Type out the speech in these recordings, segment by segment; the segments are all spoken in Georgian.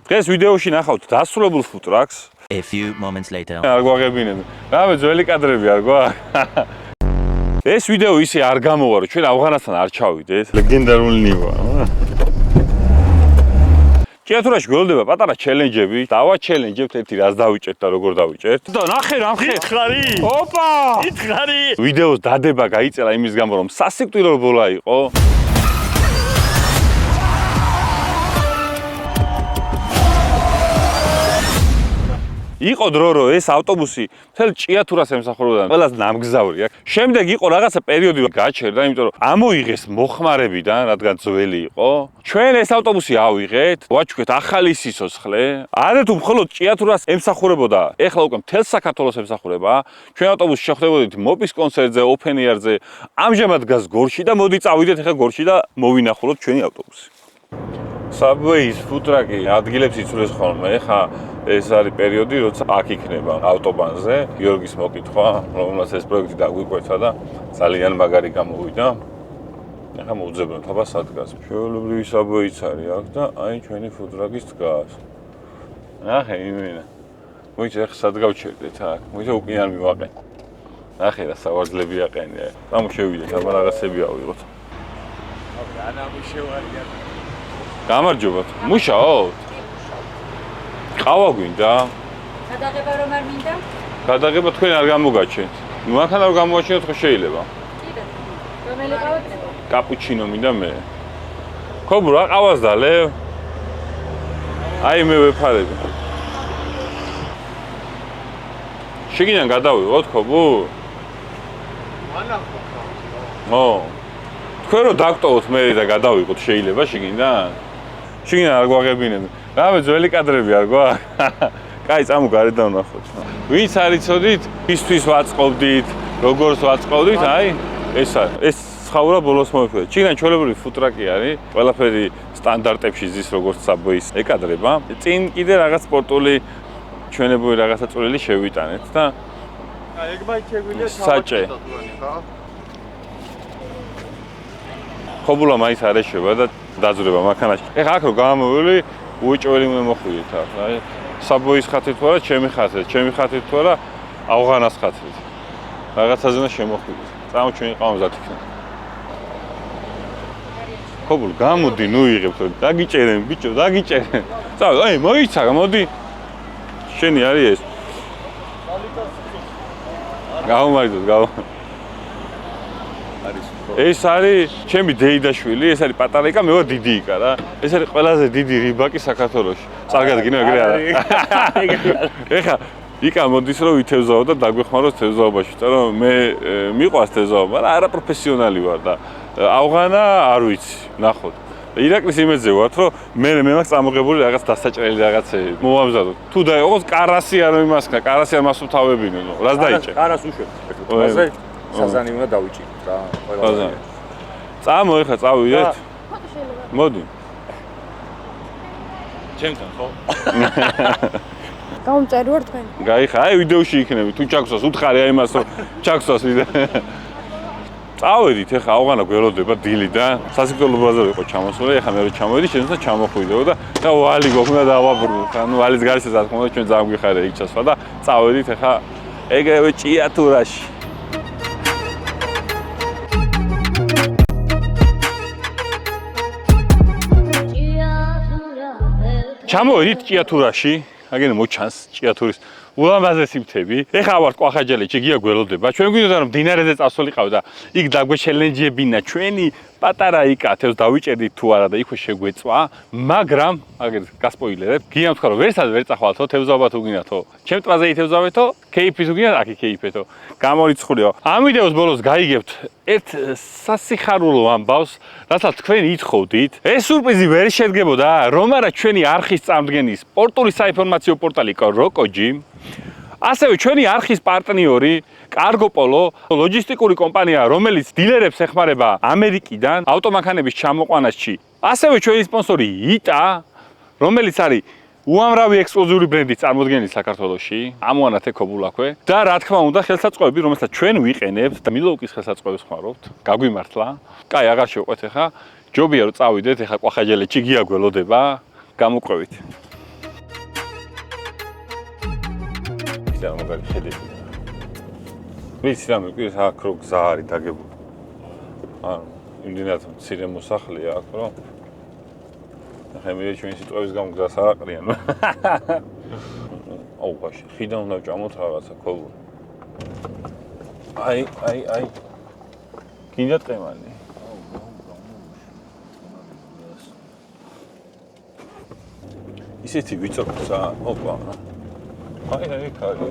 დღეს ვიდეოში ნახავთ დასრულებულ ფუტტრაკს. A few moments later. არ გვაღებინებთ. რამე ძველი კადრები არ გვაქვს. ეს ვიდეო ისე არ გამოვა, რომ ჩვენ ავღანასთან არ ჩავიდეთ. ლეგენდარული ნივა. ჭიათურაში გველდება პატარა ჩელენჯები. დავაჩელენჯებთ ერთი რას დავიჭერთ და როგორ დავიჭერთ. და ნახე. ითხარი. ოპა! ითხარი. ვიდეოს დადება გაიწელა იმის გამო, რომ სასიკვდილო ბოლა იყო. იყო დრო რომ ეს ავტობუსი მთელ ჭიათურას ემსახურებოდა, ყველას ნამგზავრი აქ. შემდეგ იყო რაღაცა პერიოდი გაჩერდა, იმიტომ რომ ამოიღეს მოხმარებიდან, რადგან ძველი იყო. ჩვენ ეს ავტობუსი ავიღეთ, ვაჩუქეთ ახალი სიცოცხლე. არა თუ მხოლოდ ჭიათურას ემსახურებოდა, ეხლა უკვე მთელ საქართველოს ემსახურება. ჩვენ ავტობუსში შეხვდებოდით მოპის კონცერტზე, open air-ზე. ამჟამად გას გორში და მოდი წავიდეთ ახლა გორში და მოვინახულოთ ჩვენი ავტობუსი. Subway-ის ფუტტრაკი ადგილებს იცვლეს ხოლმე. ეხლა ეს არის პერიოდი, როცა აქ იქნება ავტობანზე გიორგის მოკითხვა, რომელსაც ეს პროექტი დაგვიკვეთა და ძალიან მაგარი გამოვიდა. ეხლა მოვძებნოთ აბა სადგას. ჩვეულებრივი Subway-იც არის აქ და აი ჩვენი ფუტტრაკის დგას. ნახე იმენა. მოიცა ეხლა სად გავჩერდეთ აქ. მოიცა უკვე არ მივაყენ. ნახე რა სავარძლები აყენია. გამოვშევიდეთ, აბა რაღაცები ავიღოთ. ანა მუშევარია. გამარჯობათ. მუშაობთ? ყავა გვინდა? გადაღება რომ არ მინდა? გადაღება თქვენ არ გამოგაჩენთ. ნუ მანქანა რომ გამოვაჩინოთ ხო შეიძლება? კიდე. რომელი ყავა გნებო? კაპუჩინო მინდა მე. ქობუ რა ყავას დალევ? აი მე ვეფარები. შეგინან გადავიღოთ ქობუ? მანახო. ო. თქვენ რომ დაგტოვოთ მე და გადავიღოთ შეიძლება შეგინან? შეგინან არ გვაღებინებთ. რამე ძველი კადრები არ გვაქვს? კაი, წამო გარეთ დავნახოთ. ვინც არ იცოდით, ისთვის ვაწყობდით, როგორს ვაწყობდით, აი, ეს არის. ეს ცხაურა ბოლოს მოვიფიქრეთ. შიგნით ჩვეულებრივი ფუტტრაკი არის, ყველაფერი სტანდარტებში ზის როგორც Subway-ის ეკადრება. წინ კიდე რაღაც სპორტული ჩვენებური რაღაცა წვრილი შევიტანეთ და აი, ეგ მაინც შეგვიძლია საჭე. ხობულა მაინც არ ეშვება და დაძვრება მანქანაში. ეხლა აქ რო გამოვილი, უეჭველი უნდა მოხვიდეთ აქ. აი, Subway-ის ხათით თუ არა, ჩემი ხათით, ჩემი ხათით თუ არა, ავღანას ხათით. რაღაცაზე უნდა შემოხვიდეთ. წამო ჩვენი ყავმზად იქნება. ხობულ, გამოდი, ნუ იღებთ. დაგიჭერენ, ბიჭო, დაგიჭერენ. წავი, აი, მოიცა, მოდი. შენი არის ეს. გავუმარჯოთ, ეს არის ჩემი დეიდაშვილი, ეს არის პატარა იკა, მე ვარ დიდი იკა რა. ეს არის ყველაზე დიდი რიბაკი საქართველოში. წარგად გინო ეგრე არა. ეხა იკა მოდის რომ ვითევზაო და დაგვეხმაროს თევზაობაში, იმიტომ რომ მე მიყვარს თევზაობა, მაგრამ არა პროფესიონალი ვარ და ავღანა არ ვიცი, ნახოთ. ირაკლის იმედზე ვართ, რომ მე მაქვს წამოღებული რაღაც დასაჭრელი რაღაცები. მოვამზადოთ. თუ დაიყოს კარასი არ მიმასქნა, კარასი არ მასუთავებინო. რას დაიჭე? კარას უშვებ. მასე საზანი უნდა დავიჭიროთ რა. საზანი. წამო ეხლა წავიდეთ. მოდი. ჩემთან ხო? გაუმწერი ვარ თქვენ. გაიხა, აი ვიდეოში იქნები, თუ ჩაგვსვას, უთხარი აი იმას, რომ ჩაგვსვას ვიდეო. წავედით, ეხლა ავღანა გველოდება დილი და სასიკვდილო ბაზარი იყო ჩამოსული, ეხლა მე რო ჩამოვედი, შეიძლება ჩამოხვიდეო და ვალი გოქნა და ავაბრუნოთ. ანუ ვალის გარშე რა თქმა უნდა ჩვენ ძალიან გვიხარია იქ ჩასვლა და წავედით ეხლა ეგრევე ჭიათურაში. ჩამოვედით ჭიათურაში, აგენ მოჩანს ჭიათურის ულამაზესი მთები. ეხლა ვართ კვახაჯალეთში, გია გველოდება. ჩვენ გვინდოდა რომ დინარეზე წავსულიყავ და იქ დაგვეჩელენჯებინა ჩვენი პატარა იკა თევზ დავიჭერდით თუ არა და იქვე შეგვეწვა, მაგრამ აგერ გასპოილერებ, გია თქვა რომ ვერსად ვერ წახვალთო თევზაობა თუ გინათო. ჩემ ტბაზე ითევზავეთო, კეიფი თუ გინათ, აქ კეიფეთო. გამორიცხულიო. ამ ვიდეოს ბოლოს გაიგებთ ერთ სასიხარულო ამბავს, რასაც თქვენ ითხოვდით. ეს სურპრიზი ვერ შედგებოდა, რომ არა ჩვენი არხის წამდგენის სპორტული საინფორმაციო პორტალი როკოჯი, ასევე ჩვენი არხის პარტნიორი კარგოპოლო, ლოჯისტიკური კომპანია, რომელიც დილერებს ეხმარება ამერიკიდან ავტომანქანების ჩამოყვანაში, ასევე ჩვენი სპონსორი იტა, რომელიც არის უამრავი ექსკლუზიური ბრენდის წარმოდგენილი საქართველოში, ამოანათ ეკობულაქვე და რა თქმა უნდა ხელსაწყოები, რომელსაც ჩვენ ვიყენებთ და მილოუკის ხელსაწყოებს ხმარობთ, გაგვიმართლა. კაი, აღარ შევყვეთ ახლა. ჯობია რომ წავიდეთ, ახლა კვახაჯალეთში გია გველოდება, გამოყვებით. აქედან მაგარი ხედები. ვიცი რამე, კი აქ რო გზა არის დაგებული. ანუ იმდენად მცირე მოსახლეა აქ რომ ახლა მე ჩვენი სიტყვების გამო გზას არ აყრიან. აუ ბაში, ხიდან უნდა ვჭამოთ რაღაცა ქოლო. აი. გინდა ტყემალი. ისეთი ვიწროცა, ოპა. აი, კარი.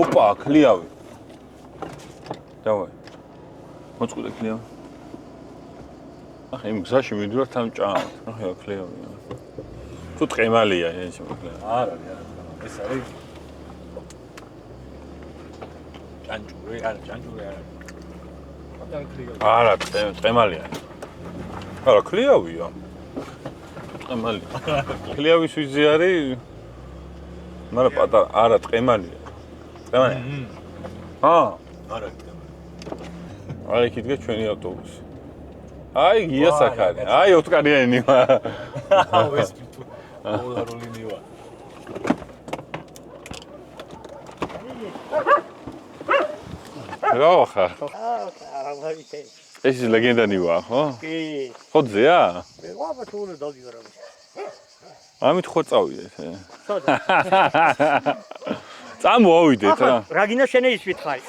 ოპა, ქლიავი. დავაი. მოწყუდა ქლიავი. ახლა იმ გზაში მიდივართ ამ ჭამოთ. ახლა ქლიავი. თუ ტყემალია ეს მოკლედ. არა, ეს არის ჯანჯური არა. არა, ტყემალია. არა, ქლიავია. ტყემალია. ქლიავის ვიზი არის. მაგრამ პატარა, არა, ტყემალია. ტყემალია. არა, აი, იქ იდგა ჩვენი ავტობუსი. აი, გია საქარი. აი, ოთკარიანი. აუ ეს პოლაროლინივა. რა ხარ? ეს ის ლეგენდანია, ხო? კი. ხოძეა? მე ვაბა თუ უნდა დავიღო. ამით ხო წავიდეთ? წამოვიდეთ რა. რა გინდა შენ ის ვითხარი?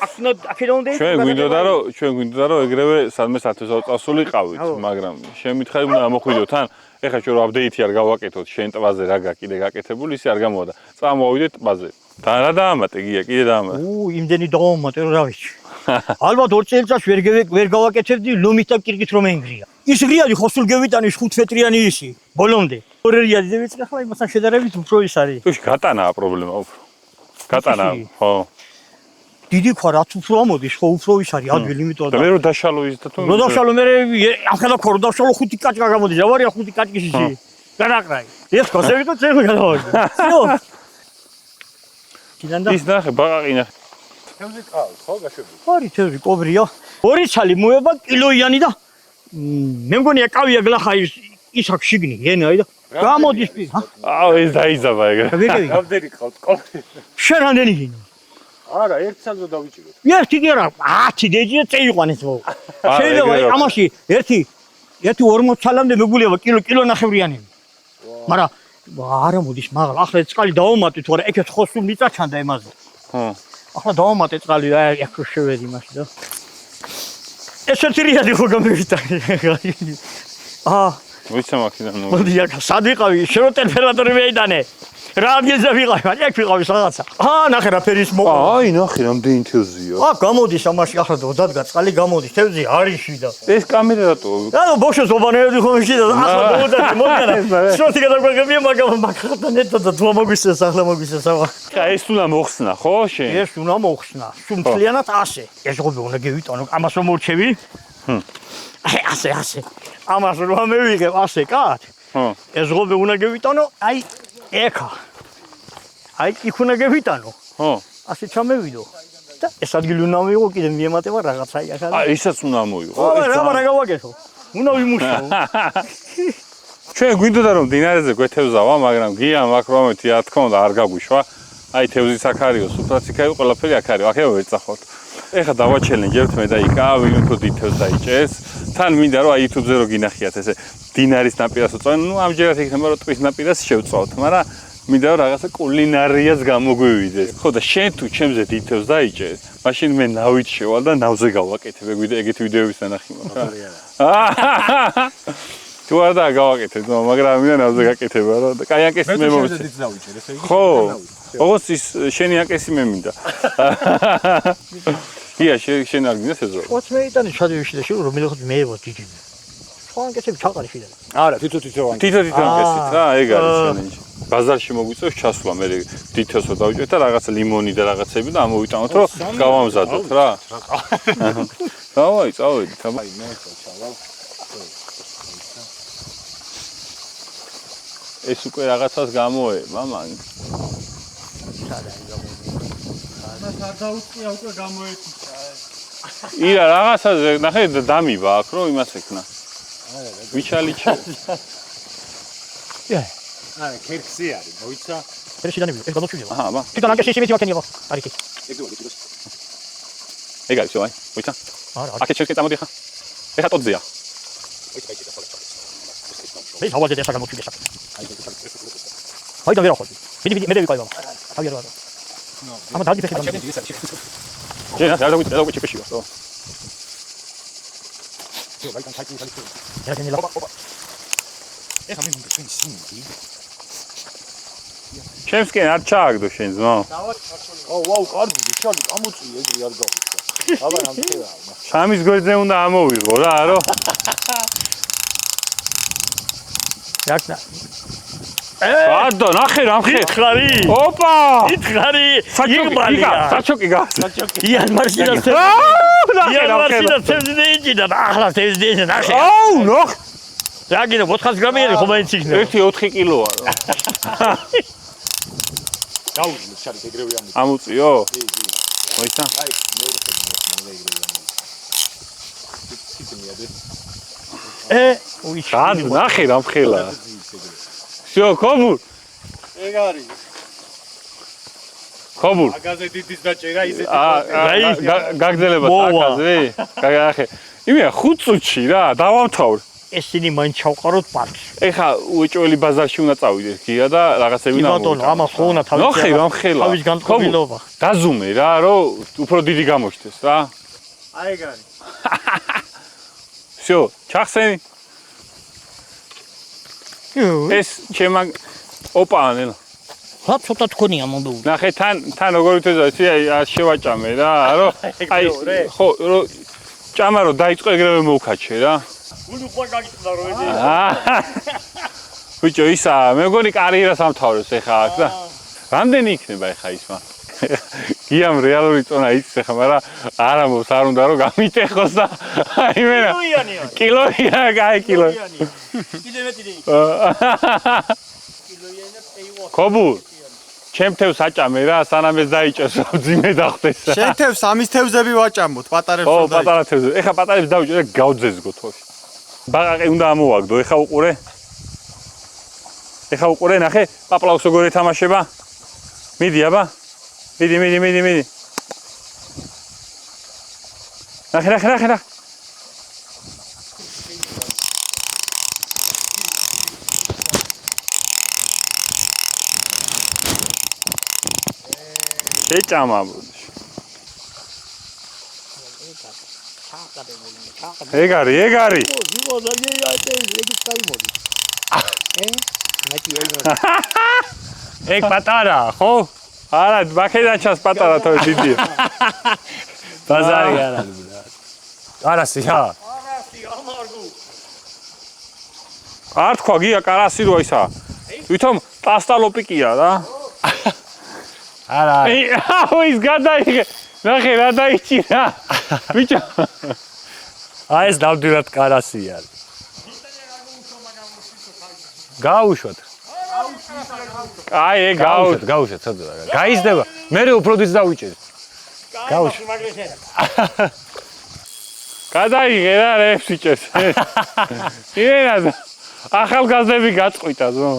აქედან უნდა ჩვენ გვინდოდა რომ ეგრევე სადმე სათვისაო წასულიყავით, მაგრამ შენ მითხარი უნდა ამოხვიდოთ თან. ეხლა ჩვენ რო აპდეიტი არ გავაკეთოთ შენ ტბაზე რა გაკიდე გაკეთებული, ისე არ გამოვიდა. წამოვიდეთ ტბაზე. და რა დაამატე გია, კიდე დაამატე. იმდენი დავამატე რა ვიცი. ალბათ 2 წელიწადში ვერ გავაკეთებდი ლომით და კირკით რომ ენგრია. ის ღრიადი ხოსულ გევიტანის 5 მეტრიანი ისი. ბოლომდე. ორერიადი და ვიცი ახლა იმასთან შედარებით უფრო ის არის. თუ გატანაა პრობლემა უფრო. გატანა, ხო. დიდი ხარ რაც უფრო ამოდის, ხო უფრო ის არის ადვილი, იმიტომ და მე რო დაშალო ის და თუ რო დაშალო მე ახლა ქორო დაშალო 5 კაჭკა გამოდის, ავარია 5 კაჭკის ისი. გადაყრაი. ეს კოსები თუ წელი გადავაგდე. всё. კიდანდა ის ნახე ბაყაყი ნახე. თევზი ყავს, ხო გაშვებული? ორი თევზი კობრია. ორი ცალი მოება კილოიანი და მე მგონია კავია გლახა ის აქ შიგნი, ენაი და გამოდის პირ, ჰა? აუ ეს დაიზაბა ეგრე. ვეკები. რამდენი ყავთ კოფი? შენ რამდენი გინდა? არა, ერთ სალზე დავიჭიროთ. ერთი კი არა, 10 დეჯია წეიყვანეს მო. შეიძლება ამაში ერთი 40 ცალამდე მეგულება კილო ნახევრიანი. მაგრამ არა მოდის, მაგრამ ახლა წყალი დავამატე თუ არა, ეკეთ ხოსულ მიწაჩანდა ემაზე. ხო. ახლა დავამატე წყალი და აქ შევედი მაშინ და ეს ერთი რიადი ხო გამივიდა. ვიცი მაქიდან ნუ. მოდი აქ სად ვიყავი? შენ რო ტემპერატურა მეიდანე. რა ადგილზე ვიყავი? მაგრამ აქ ვიყავი რაღაცა. ნახე რა ფერის მოყვა. აი ნახე რამდენი თევზია. გამოდის ამაში ახლა დადგა წყალი გამოდის თევზი არის შიდა. ეს კამერა რატო? ანუ ბოშოს ობანერები ხომ შიდა ახლა დოდადე მოგენა. შორტი გადაგვაგებია მაგრამ ნეტა და თუ მოგვისეს ახლა მოგვისეს ახლა. ხა ეს უნდა მოხსნა ხო შენ? ეს უნდა მოხსნა. სუმთლიანად ასე. ეს ღობე უნდა გევიტანო. ამას რომ მორჩევი? აი ასე. ამას რომ მევიღებ ასე კაც? ხო. ეს ღობე უნდა გევიტანო. აი ეხა. აი იქ უნდა გევიტანო. ხო. ასე ჩამევიდო. და ეს ადგილი უნდა მივიღო კიდე მიემატება რაღაცა აი ახლა. აი ისაც უნდა მოიღო. რა გავაკეთო? უნდა ვიმუშაო. ჩვენ გვინდოდა რომ დინარეზე გვეთევზავა, მაგრამ გიამ აქ რომეთი რა თქმა უნდა არ გაგვიშვა. აი თევზის აქ არისო, სუფრაც იქ არის, ყველაფერი აქ არის. აქ ვერ წახვალთ. ეხლა დავაჩელენჯებთ მე და იკა, ვინ უფრო დიდ თევზს დაიჭერს. თან მინდა რომ აი YouTube-ზე რო გინახიათ ესე დინარის ნაპირას უწევენ. ნუ ამჯერად იქნება რომ ტყვის ნაპირას შევწავთ, მაგრამ მინდა რომ რაღაცა კულინარიას გამოგვივიდეს. ხო და შენ თუ ჩემზე დიდ თევზს დაიჭერს, მაშინ მე ნავით შევალ და ნავზე გავაკეთებ ეგეთი ვიდეოების ნანახი მაქვს. თუ არ და გავაკეთებ, მაგრამ მინდა ნავზე გაკეთება რა და კაი აკესი მე მოვიცე. ხო. ოღონდ ის შენი აკესი მე მინდა. ია შენ არ გინდა თევზო? 20 მეიტანი ჩადივში და შენ რომ მილიხოთ მე ვარ დიდი. სხვა აკესები ჩაყარი შიდა. არა, თვითონ. თვითონ აკესით რა, ეგ არის ჩელენჯი. ბაზარში მოგვიწევს ჩასვლა, მე დიდ თევზს დავიჭერთ და რაღაც ლიმონი და რაღაცები და ამოვიტანოთ რომ გავამზადოთ რა. დავაი, წავედით, აბა. აი, მე ჩავალ. ეს უკვე რაღაცას გამოება, მან. მას არ დაუწია უკვე გამოეთიშა. ირა რაღაცაზე, ნახე დამივა აქ რომ იმას ეკნა. ვიჩალიჩა. არა, ქერქსი არის, მოიცა. ეს შედანები ეს გადაჩვინება აჰა აბა თვითონ აკე შეიძლება ვაქენი იყო არიქი ეგ არის ვაი მოიცა არა აკე შეიძლება წამოდი ხა ეხა ტოტზეა ეს ავაჟე და საკამო თვითონ საკ აი და ვერა ხო ვიდი მე დევი ყაიბა აი რა ამა დადი ფეხი დამი ჯენა რა დაგვი ჩეფეში ვარ რა გენი ლა ეხა მე უნდა თქვენი სიმინდი ჩემსკენ არ ჩააგდო შენ ზო ვაუ კარგი ჩალი ამოწია ეგრე არ გავიქცა აბა ამ ხეა შამის გვერდზე უნდა ამოვიღო რა არო რაკნა ბადო ნახე რამხე ითხარი ოპა ითხარი იგბალია საჩოკი გა იან მარშინა ნახე იან რამხე მარშინა თეზდეიჭი და ახლა თეზდეიჭი ნახე აუ ნახ რაგინო 400 გრამი არის ხომ მაინც იქნება 1-4 კილოა რა გაუძლო ჩალი ეგრევე ამოწია ამოწიო მოიცა აი მეორე ხელი ეგრევე ამოწია უი გად ნახე რამხელა всё კობურ ეგ არის კობურ აგაზე დიდის დაჭერა ისეთი გაგძელება მოვა. აკაზე გაგახე იმეა 5 წუთში რა დავამთავრ ესენი მაინც ჩავყაროთ პარკს ეხა უეჭველი ბაზარში უნდა წავიდეთ გია და რაღაცები უნდა ბატონო ამას ხო უნდა თავის ნახე რამხელა თავის განწყობილობა დაზუმე რა რომ უფრო დიდი გამოჩნდეს რა აი ეგ არის всё ჩახსენი ეს ჩემა ოპანელ რა ცოტა თქონია მომდუ ნახე თან როგორ უთედა ისი აი შევაჭამე რა რომ აი ხო რომ ჭამა რომ დაიწყო ეგრევე მოვქაჩე რა გული ხო გაგიწდა რომ ეს ბიჭო ისა მე მგონი კარიერას ამთავრებს ეხა აქ და რამდენი იქნება ეხა ის მა გიამ რეალური წონა იცის ეხა მაგრამ არ ამბობს არ უნდა რომ გამიტეხოს და აი მე კილოია გაი კილო კიდე მეტი კობუ ჩემთევს აჭამე რა სანამ ეს დაიჭეს რომ ძიმე დახტეს შენ თევს ამის თევზები ვაჭამოთ პატარებს ო რომ დაიჭიროს. პატარა თევზი ეხა პატარებს დავიჭე და გავძეზგო თოში ბაყაყი უნდა ამოვაგდო ეხა უყურე ეხა უყურე ნახე პაპლაუს როგორ ეთამაშება მიდი აბა მიდი ნახე ეჭამა ეგ არის ეგ პატარა ხო არა ბაქედან ჩას პატარა თორე დიდია ბაზარი არ არის კარასი რა არ თქვა გია კარასი რო ისა ვითომ პასტალოპიკია რა არა აუ ის გადაიღე ნახე რა დაიჭირა ბიჭო აი ეს დავდივართ კარასი არის გაუშვათ აი ეგ გაუშვათ სადა გაიზდება მე უფრო დიდ დავიჭერ გადაიღე რა რებს იჭერს ირენა ახალგაზრდები გაწყვიტა ზო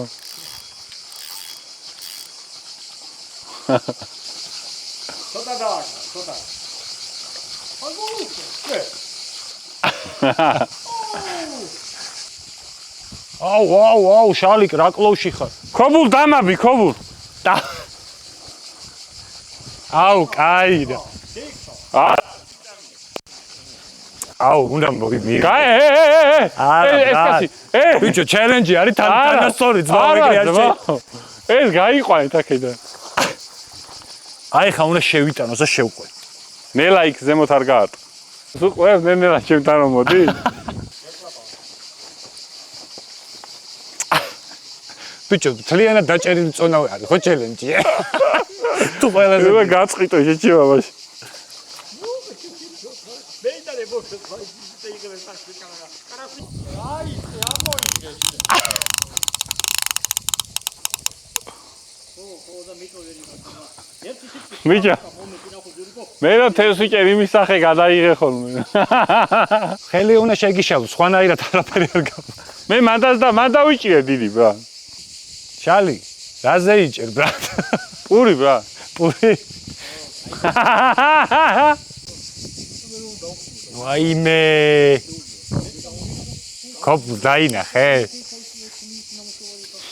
აუ შალიკ რა კლოვში ხარ ქობულ დამაბი ქობულ აუ კაი და აუ უნდა მოგიმი გაი ბიჭო ჩელენჯი არის თანასწორი ძმა ეგრე არ შეიძლება ეს გაიყვანეთ აქედან აი ხა უნდა შევიტანოს და შევყვე ნელა იქ ზემოთ არ გაარტყ თუ ყვევს ნელა ჩემთან რომ მოდი ბიჭო თლიანად დაჭერილი წონა არის ხო ჩელენჯი თუ ყველაზე ეს გაწყიტო შეჭება მაშინ ბიჭო მე რა თევს ვიჭერ იმის სახე გადაიღე ხოლმე ხელი უნდა შეგიშალო სხვანაირად არაფერი არ გავა მე მან დავიჭირე დიდი ბრა შალი რაზე იჭერ ბრატ? პური ბრა. პური. ვაიმე. კოპ დაინახე.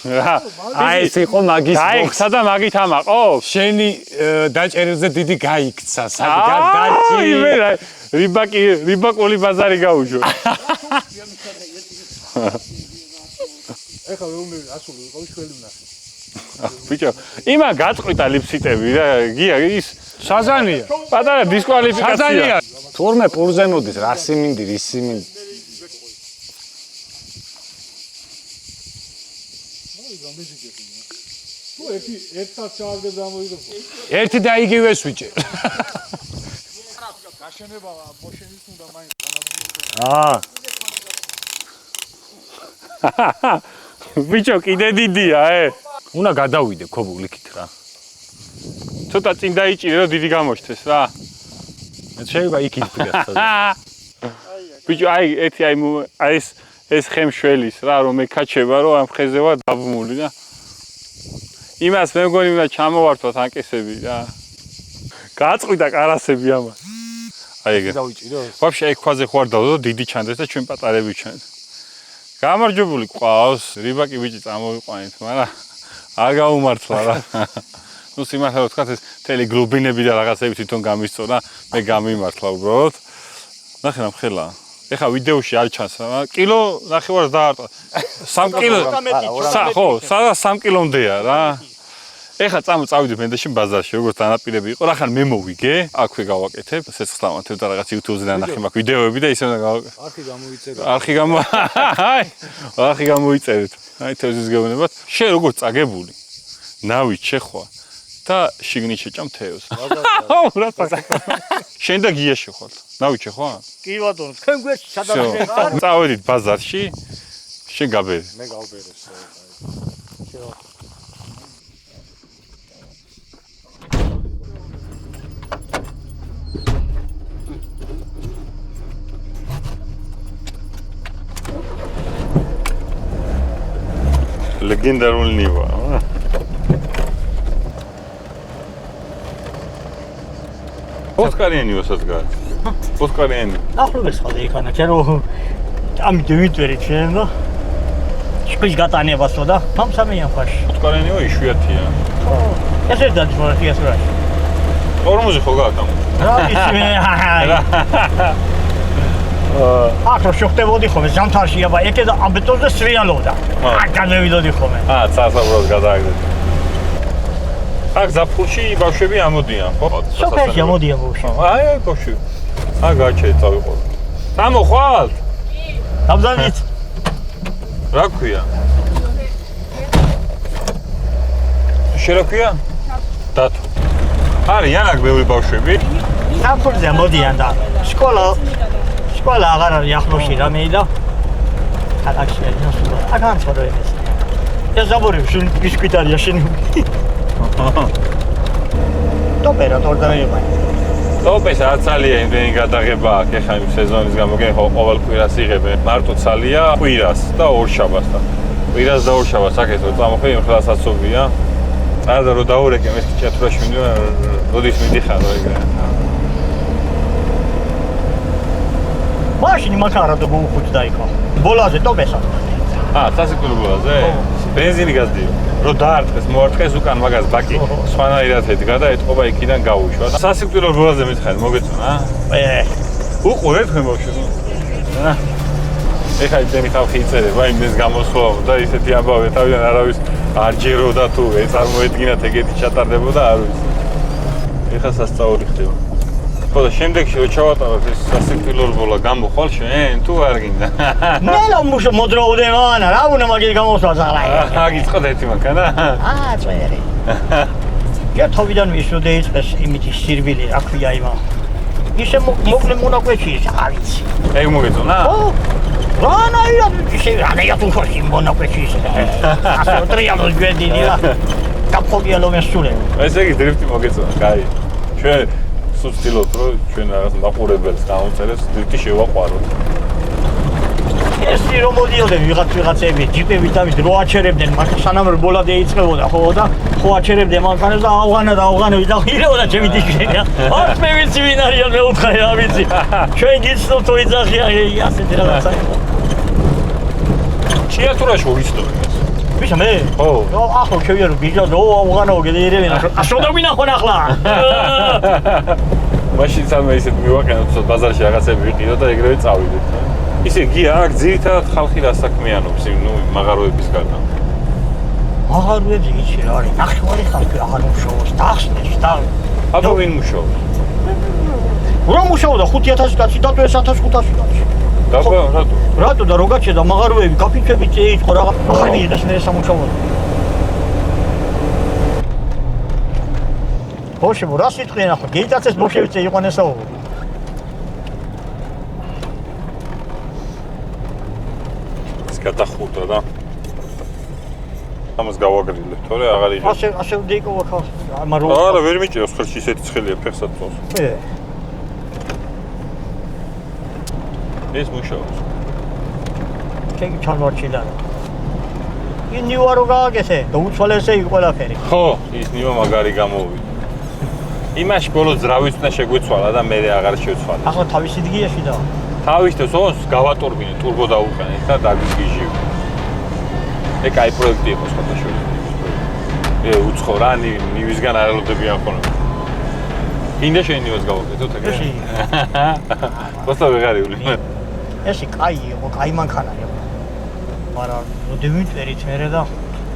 აი ეს იყო მაგის ბოქს. გაიქცა და მაგით ამაყობს? შენი დაჭერილზე დიდი გაიქცა. სადგარ დაჭი. იმე რიბაკული ბაზარი გაუჟო. ეხლა ვერ უნდა ასული ვიყავი შველი ვნახე. ბიჭო, იმა გაწყვიტა ლიფსიტები რა, გია ის საზანია. პატარა დისკვალიფიკაცია. საზანია. თორმე პურზე მოდის რა სიმინდი, რის სიმინდი. თუ ერთ საათს ჩავარდებ და მოიგებ. ერთი და იგივეს ვიჭერ. გაშენება მოშენის უნდა მაინც ბიჭო, კიდე დიდია, უნდა გადავიდე ქობულიქით რა. ცოტა წინ დაიჭირე რომ დიდი გამოჩნდეს რა. მე შეიძლება იქით ვიდას. ბიჭო, აი ეს ხემშველის რა, რომ ეკაჩება რომ ამ ხეზე ვარ დაბმული რა. იმას მე მგონი უნდა ჩამოვართვათ ანკისები რა. გაწყვიტა კარასები ამას. აი ეგ. დავიჭირო. ვაფშე აი ქვაზე ხوار დავდო დიდი ჩანდეს და ჩვენ პატარები ჩანდეს. გამარჯვებული ყავს, რიბაკი ბიჭი წამოვიყვანით, მაგრამ არ გაუმართლა რა. ნუ სიმართლე რომ თქვათ ეს თელი გლუბინები და რაღაცები თვითონ გამისწორა, მე გამიმართლა უბრალოდ. ნახე რა მხელა. ეხა ვიდეოში არ ჩანს რა. კილო ნახევარს დაარტყა. 3 კილო. ხო, 3 კილომდეა რა. ეხა წავიდე მენდაში ბაზარში, როგორც დანაპირები იყო, რახან მე მოვიგე, აქვე გავაკეთებ, სეცხლავანთებ და რაღაც YouTube-ზე ნახე მაგ ვიდეოები და ისე უნდა გავაკეთე. არხი გამოიწერეთ. აი თევზის გეუბნებათ. შენ როგორც წაგებული, ნავით შეხვა და შიგნით შეჭამ თევზს. რა თქმა. შენ და გია შეხვალ. ნავით შეხვა? კი ბატონო, თქვენ გვერდში სადღაც წავედით ბაზარში, შენ გაბერე. მე გავბერეს. ლეგენდარული ნივა. ოსკარიანი ვასადგა. ოსკარიანი. ახლობეს ხალხი იქანა, ჩვენ რომ ამით ვიტვერით ჩვენ და შკვის გატანებასო და მომსამიან ხაში. ოსკარიანიო იშვიათია. ეს ერთ დაძმოხია რა. 40 ხო გააკამ. რა ვიცი მე. ახლა შეხტებოდი ხოლმე ზამთარში აბა ეკე და ამ ბეტონზე სრიალობდა. განევიდოდი ხოლმე. წასაბრალს გადააგდეთ. აქ ზაფხულში ბავშვები ამოდიან, ხო? სოფელში ამოდიან ბავშვი. აი ბავშვი. გაჩე წავიყო. სამოხვალ? აბზანით. რა ქვია? შერაქვია? დათო. არიან აქ ბევრი ბავშვები? ზაფხულზე ამოდიან და სკოლა აღარ არის ახლოში რამე და ახში ნოსულა. აგან ცხოვრებს. ეს ზაბორი შენ ბისკვიტარია შენ. ოპერატორ დაიღება. ტოპეს არ ცალია იმდენი გადაღება აქ ეხა იმ სეზონის გამოგენ ყოველ კვირას იღებენ მარტო ცალია კვირას და ორშაბათს და კვირას და ორშაბათს აქეთო წამოხვი იმ ხელას აცობია არა რომ დაურეკე მე ჭეთურაში მინდა როდის მიდიხარ რა ეგრე მაშინ მაქარა და გუხუთ დაიქო ბოლაზე ტოპესა სასიკვდილო ბოლაზე ბენზინი გაზდიო რო დაარტყეს მოარტყეს უკან მაგას ბაკი სხვანაირად ედგა და ეთყობა იქიდან გაუშვა და სასიკვდილო ბოლაზე მითხარი მოგეწონა უყურე თქვენ ბავშვი ეხა იმდენი ხალხი იწერება იმის გამოსვლა და ისეთი ამბავი თავიდან არავის არ ჯეროდა თუ წარმოედგინათ ეგეთი ჩატარდებოდა არ ვიცი ეხა სასწაული ხდება ხო და შემდეგში რო ჩავატაროთ ეს სასიკვდილო ბოლა გამოხვალ შენ თუ არ გინდა ნელა მუშო მოდროუდე მანა რა უნდა მაგის გამოსვლა ზაღლა აგიწყოთ ერთი მანქანა წვერი ჯეთოვიდან მისვდე იწყეს იმითი სირბილი რა ქვია იმა ისე მოკლე მონაკვეთში ის არ ვიცი ეგ მოგეწონა რანაირად ისე რანაირად უხოში მონაკვეთში ისე ასე ტრიალოს გვერდინი რა კაპოგია ლომესულე ესე იგი დრიფტი მოგეწონა კაი ჩვენ სულ ვცდილობთ რომ ჩვენ რაღაც მაყურებელს გავუწერეს დრიფტი შევაყვაროთ ესი რომ მოდიოდნენ ვიღაცები ჯიპებით და რო აჩერებდნენ მაშინ სანამ რბოლადე იწყებოდა ხო და ხო აჩერებდნენ მანქანებს და ავღანები და ღირებოდა ჩემი დიშენია არც მე ვიცი ვინ არიან მე უთხარი რა ვიცი ჩვენ გიცნობ თუ იძახია ასეთი რაღაცა ჭიათურაში ვიცნობ იმას ვისა მე? ხო ახლა შევიარო ბიჭო ავღანო გედერევინა ასოდა მინახონ ახლა მაშინ სამ ისეთ მივაყენოთ ბაზარში რაღაცები ვიყიდო და ეგრევე წავიდეთ ისე გია აქ ძირითადად ხალხი რა საქმიანობს ნუ მაღაროების გარდა მაღაროებში იცი რა არის ნახევარი ხალხი აღარ მუშაობს დახსნეს და აბა ვინ მუშაობს რა მუშაობდა 5000 კაცი და 1500 კაცი დაბა რატო და რო გაჩერდა მაღაროები კაფეები წეიწყო რა ახალი და მე სამუშაოა ბოშე რა სიტყვიან ახლა გეიტაცეს ბოშევიცე იყვანესაო გადახურდა და ამას გავაგრილებ თორე აღარ იღებს ასე ვდეიკოვა ხალხი მაგრამ არა ვერ მიჭირავს ხელში ისეთი ცხელია ფეხსაც წოს ეს მუშაობს კეგი ჩანვარჩილა ინივა რო გააგესე და უცვალესე იყო ყველაფერი ხო ის ნივა მაგარი გამოვიდა იმაში ბოლოს ძრავის უნდა შეგვიცვალა და მე აღარ შევცვალე ახლა თავისი დგიაში და თავის თოს გავატურბინე ტურბო დაუყენეთ და დაგიგიჟივ ეგ კაი პროექტი იყო სხვადასხვა უცხო რა ნივისგან არ ელოდებიან ხოლმე ინდა შენ ნივას გავაკეთოთ ეგრე просто ვეღარიული ესე კაი იყო კაი მანქანა იყო მაგრამ დევიმტერით მერე და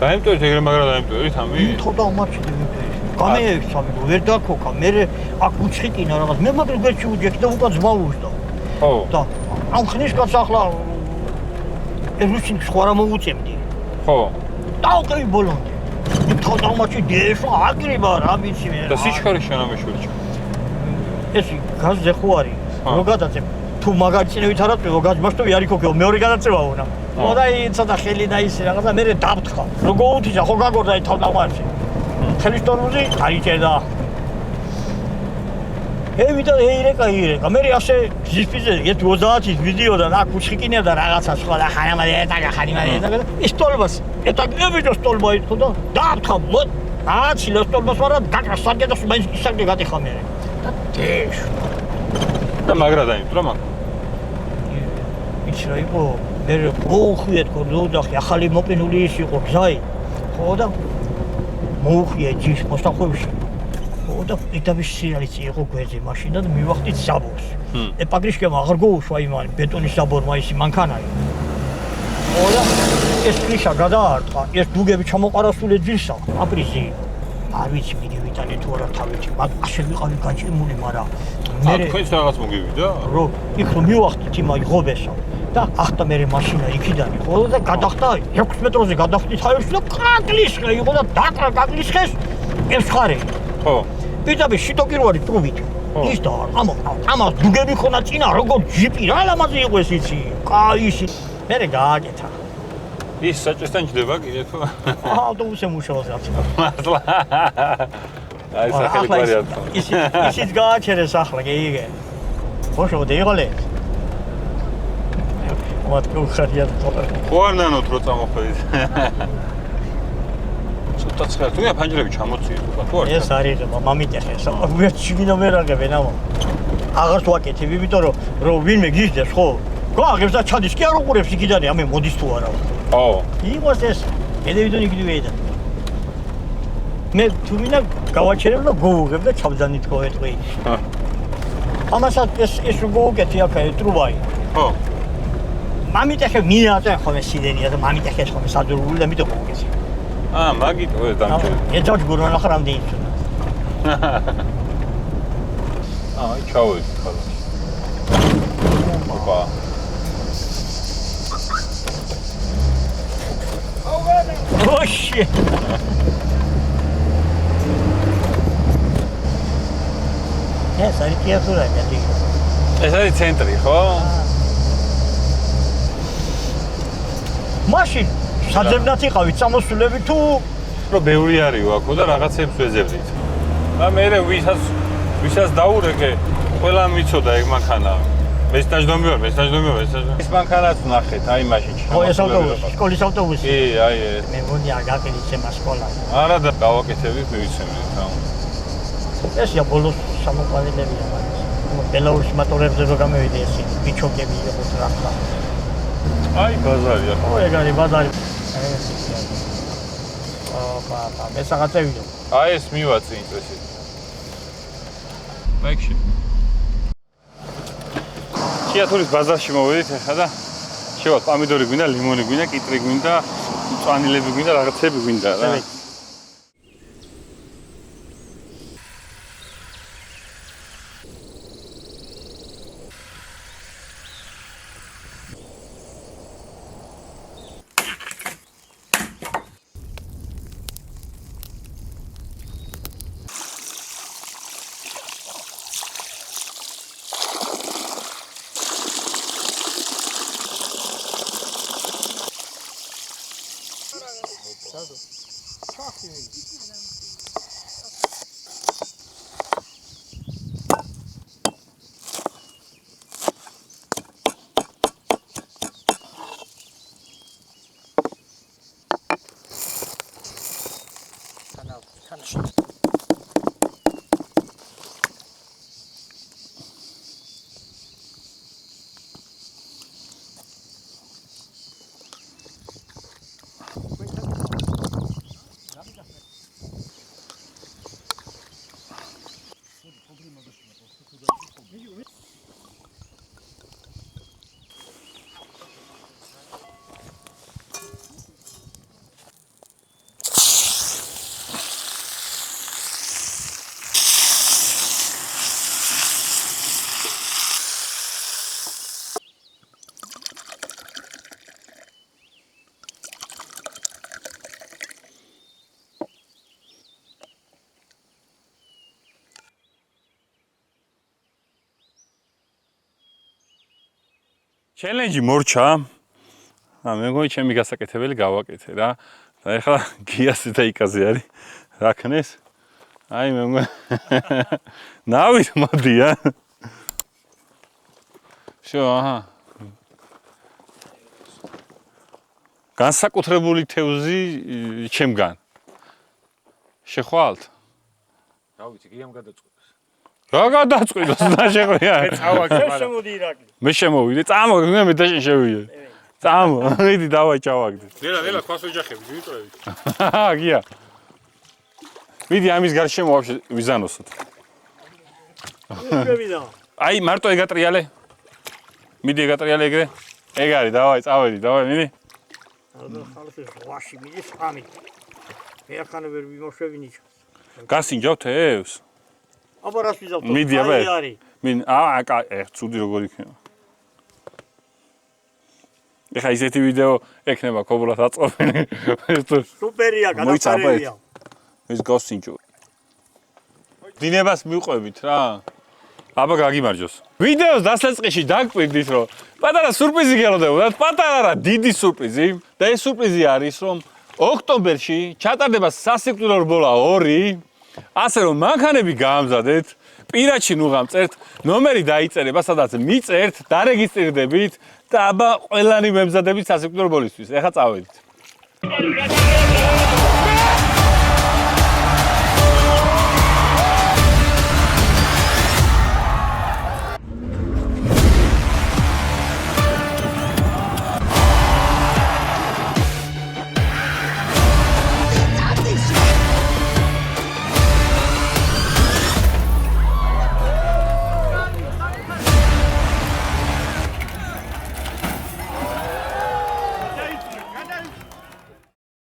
დაიმტვერით ეგრე მაგრამ დაიმტვერით ამი თოდა უმარჩი დევიმტერით გამეეცამი ვერ დაქოქა მე აქ უჩხიკინა რაღაც მე მაგრამ გერჩი უჯექი და უკან ძმა უშდა ხო და ამ ხნის კაც ახლა რუსინ სხვა რა მოუწემდი ხო დაუკევი ბოლომდე თოდა უმარჩი დეშო აგრიბა რა ვიცი მე და სიჩქარე შენამეშვილი ესი გაზზე ხო არის რო გადაწებ თუ მაგარწინევით არ აწევო გაძმაშტოვი არ იქოქეო მეორე გადაწევაო რა მოდა ცოტა ხელი და ისე რაღაცა მე დავთხა რო გოუთიჟა ხო გაგორდა თავდამარში ხელის თორმუზი აიჭერდა ევიდა ეირეკა მე ასე ზისპიზე 30-ის ვიდეოდან აქ უჩხიკინებდა რაღაცა სხვა და ხანამადი ეტაგა ისტოლბას ეტაგებიჯო სტოლბა იყო და დავთხა მოდ აცილო სტოლბას ვარა დაკრასაგე და მაინც ისაგე გატეხა მე და დეშ და მაგრა დაიმტვრა მაგ იცი რა იყო მე მოუხვიეთ კორდოძახი ახალი მოპინული ის იყო გზაი ხო და მოუხვიეთ ჯიშ მოსახუებში ხო და ეტაბის სიარიცი იყო გვერდზე მაშინ და მივახტით საბორს ეპაგრიშკემა აღარ გოუშვა იმანი ბეტონის საბორმა ისი მანქანა იყო ხო და ეს კრიშა გადაარტყა ეს დუგები ჩამოყარასული ძილსა აპრიზი არ ვიცი მიდივიტანე თუ არა თავით მაგ ასე ვიყავი გაჭიმული მაგრამ მე თქვენს რაღაც მოგივიდა რო იქ რომ მივახტით იმაი ღობესა და ახტა მე მაშინა იქიდან იყო და გადახტა 6 მეტროზე გადახტით აერში და კაკლისხე იყო და დაკრა კაკლისხეს ეს ხარე ხო პიტაბი შიტოკირვარი ტრუბით ის და ამას დუგები ხონა წინა როგორ ჯიპი რა ლამაზი იყო ეს იცი კაიში მე გააკეთა ის საჭესთან ჯდება კიდე თუ ავტობუსზე მუშაობს რაც მართლა აი სახელი ვარიანტი ისიც გააჩერეს ახლა გიგე ბოშო დეიღალე მათკო ხარია ხო არ ნანოთ რო წამოხვედით ცოტა ცხელ თუია ფანჯრები ჩამოწიეთ უკვე თუ არ ეს არის მამიტეხეს ვერ ჩიგინო ვერ აგებენ ამა აღარ ვაკეთებ იმიტომ რომ ვინმე გიждდეს ხო გააღებს და ჩადის კი არ უყურებს იქიდან ამე მოდის თუ არა ხო იყოს ეს ელევიდონი გიდივედა მე თუ მინდა გავაჩერებ და გოუღებ და ჩავძანით ხო ეტყვი ამასაც ეს გოუგეთი აქა ტრუბაი ხო მამიტეხე მიაწე ხოლმე სიდენია და მამიტეხეს ხოლმე სადურული და მიტო გოუგეს მაგით ой დამჭერე ეძავ გურონა ხრამდე ის აი ჩავედი ხოლმე ოპა ოშე ეს არის კიათურა მეტი ეს არის ცენტრი ხო მაშინ საძებნად იყავით წამოსულები თუ რომ ბევრი არისო აქო და რაღაცებს ვეძებდით და მე ვისაც დაურეკე ყველა მიცოდა ეგ მანქანა მესტაჟდომი ვარ, მესტაჟდომი. ის მანქანაც ნახეთ, აი მაშინ. ხო, ეს ავტობუსი, სკოლის ავტობუსი. კი, აი ეს. მე მგონია გაკეთეთ შემა სკოლა. არა და გავაკეთებით, მივიცემთ, რა. ესია ბოლოს სამოყვანილებია მაგის. ბელარუსი მოტორებზე რო გამევიდა ესე, ბიჩოკები იყო ტრაქტორი. აი ბაზარია. ო, ეგ არის ბაზარი. აბა, მე საღაცევიდო. აი ეს მივაწინ წესი. მაიქში. ჭიათურის ბაზარში მოვედით ახლა და შევალ პომიდორი გვინდა, ლიმონი გვინდა, კიტრი გვინდა, მწვანილები გვინდა, რაღაცები გვინდა რა. ჩელენჯი მორჩა. მე მგონი ჩემი გასაკეთებელი გავაკეთე რა. და ეხლა გიასი და იკაზე არის. რა ქნეს? აი მე მგონი ნავით მოდია. შო, აჰა. განსაკუთრებული თევზი ჩემგან. შეხვალთ? რა ვიცი, კი ამ გადაწყვეტს. რა გადაწყვიტოს და შეხვია? წავაგე, მაგრამ შემოდი ირაკლი. მე შემოვიდე, წამო, მე დაშენ შევიდე. წამო, მიდი დავა ჩავაგდე. ნელა ქვას ვეჯახები, ვიტრევით. გია. მიდი ამის გარშემო ვაფშე ვიზანოსოთ. შევიდა. აი მარტო ეგატრიალე. მიდი ეგატრიალე ეგრე. ეგ არის, დავაი, წავედი, დავაი, მიდი. ალბათ ხალხი ვაში მიდის ამი. მე ახლა ვერ ვიმოშვევინიჩა. გასინჯავ თევს. აბა რას ვიზავ? მიდი აბა. არის. მინ ცუდი როგორ იქნება. ეხა ისეთი ვიდეო ექნება ქობულას აწყობინი. სუპერია, გადაფარებია. ეს გასინჯო. დინებას მიყვებით რა. აბა გაგიმარჯოს. ვიდეოს დასაწყისში დაგკვირდით რომ პატარა სურპრიზი გელოდებოდათ, პატარა რა, დიდი სურპრიზი. და ეს სურპრიზი არის რომ ოქტომბერში ჩატარდება სასიკვდილო რბოლა 2. ასე რომ მანქანები გაამზადეთ, პირადში ნუ გამწერთ, ნომერი დაიწერება, სადაც მიწერთ, დარეგისტრირდებით და აბა ყველანი მემზადებით სასიკვდილო რბოლისთვის. ეხლა წავედით.